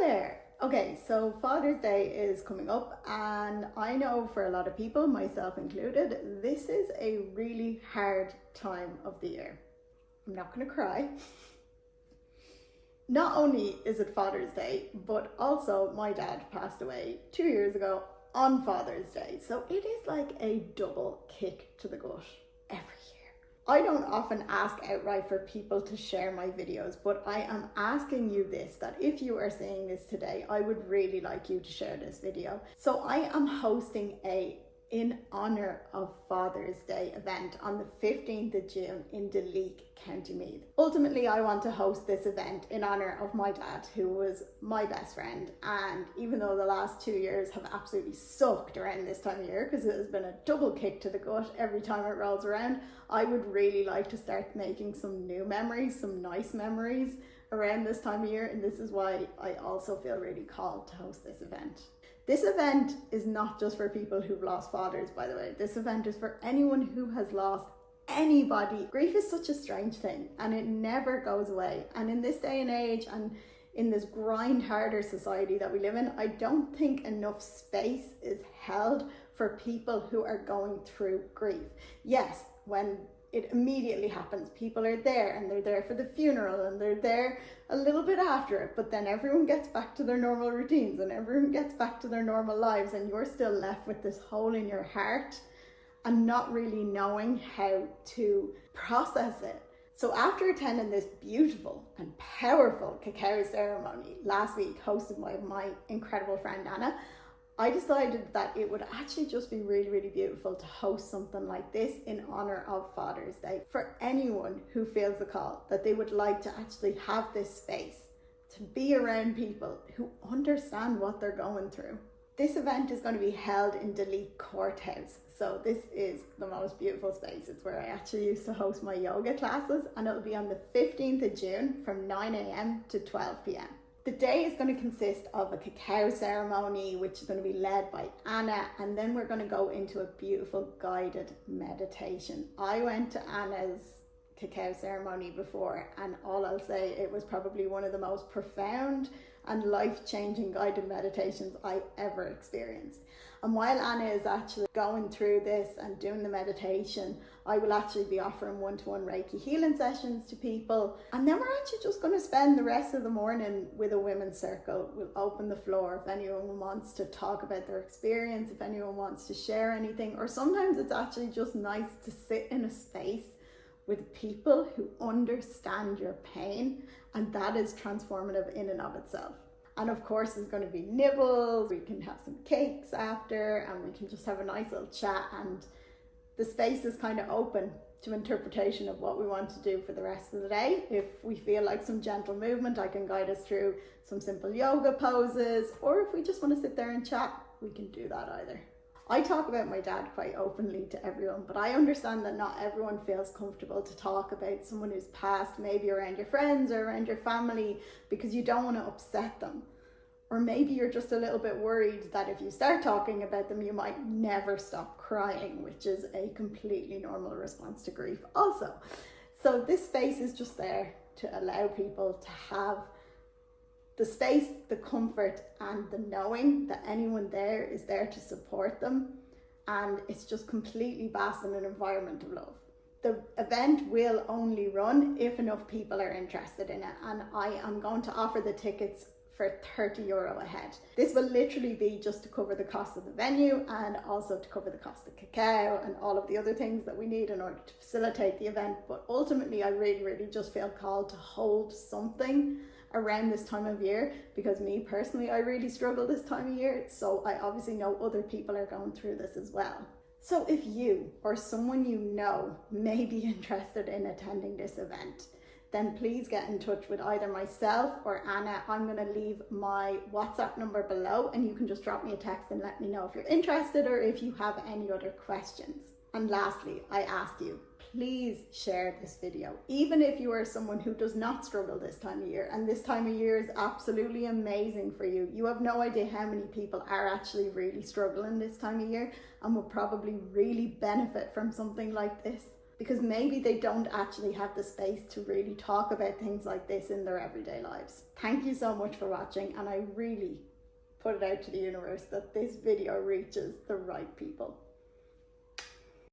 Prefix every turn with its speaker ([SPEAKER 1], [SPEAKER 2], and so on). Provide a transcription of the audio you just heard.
[SPEAKER 1] there. Okay, so Father's Day is coming up, and I know for a lot of people, myself included, this is a really hard time of the year. I'm not going to cry. Not only is it Father's Day, but also my dad passed away 2 years ago on Father's Day. So it is like a double kick to the gut every year. I don't often ask outright for people to share my videos, but I am asking you this, that if you are seeing this today, I would really like you to share this video. So I am hosting a in honor of Father's Day event on the 15th of June in Duleek, County Meath. Ultimately, I want to host this event in honor of my dad, who was my best friend. And even though the last 2 years have absolutely sucked around this time of year, because it has been a double kick to the gut every time it rolls around, I would really like to start making some new memories, some nice memories around this time of year. And this is why I also feel really called to host this event. This event is not just for people who've lost fathers, by the way. This event is for anyone who has lost anybody. Grief is such a strange thing, and it never goes away. And in this day and age, and in this grind harder society that we live in, I don't think enough space is held for people who are going through grief. Yes, when it immediately happens, people are there, and they're there for the funeral, and they're there a little bit after it, but then everyone gets back to their normal routines and everyone gets back to their normal lives, and you're still left with this hole in your heart and not really knowing how to process it. So after attending this beautiful and powerful cacao ceremony last week, hosted by my incredible friend Anna, I decided that it would actually just be really, really beautiful to host something like this in honor of Father's Day for anyone who feels the call, that they would like to actually have this space to be around people who understand what they're going through. This event is going to be held in Duleek Courthouse. So this is the most beautiful space. It's where I actually used to host my yoga classes, and it'll be on the 15th of June from 9 a.m. to 12 p.m. The day is going to consist of a cacao ceremony, which is going to be led by Anna, and then we're going to go into a beautiful guided meditation. I went to Anna's cacao ceremony before, and all I'll say, it was probably one of the most profound and life-changing guided meditations I ever experienced. And while Anna is actually going through this and doing the meditation, I will actually be offering one-to-one Reiki healing sessions to people. And then we're actually just going to spend the rest of the morning with a women's circle. We'll open the floor if anyone wants to talk about their experience, if anyone wants to share anything, or sometimes it's actually just nice to sit in a space with people who understand your pain, and that is transformative in and of itself. And of course, there's going to be nibbles, we can have some cakes after, and we can just have a nice little chat, and the space is kind of open to interpretation of what we want to do for the rest of the day. If we feel like some gentle movement, I can guide us through some simple yoga poses, or if we just want to sit there and chat, we can do that either. I talk about my dad quite openly to everyone, but I understand that not everyone feels comfortable to talk about someone who's passed, maybe around your friends or around your family, because you don't want to upset them. Or maybe you're just a little bit worried that if you start talking about them, you might never stop crying, which is a completely normal response to grief also. So this space is just there to allow people to have the space, the comfort, and the knowing that anyone there is there to support them. And it's just completely based in an environment of love. The event will only run if enough people are interested in it. And I am going to offer the tickets for €30 a head. This will literally be just to cover the cost of the venue, and also to cover the cost of cacao and all of the other things that we need in order to facilitate the event. But ultimately, I really, really just feel called to hold something around this time of year, because me personally, I really struggle this time of year. So I obviously know other people are going through this as well. So if you or someone you know may be interested in attending this event, then please get in touch with either myself or Anna. I'm going to leave my WhatsApp number below, and you can just drop me a text and let me know if you're interested or if you have any other questions. And lastly, I ask you, please share this video. Even if you are someone who does not struggle this time of year, and this time of year is absolutely amazing for you. You have no idea how many people are actually really struggling this time of year and will probably really benefit from something like this. because maybe they don't actually have the space to really talk about things like this in their everyday lives. Thank you so much for watching, and I really put it out to the universe that this video reaches the right people.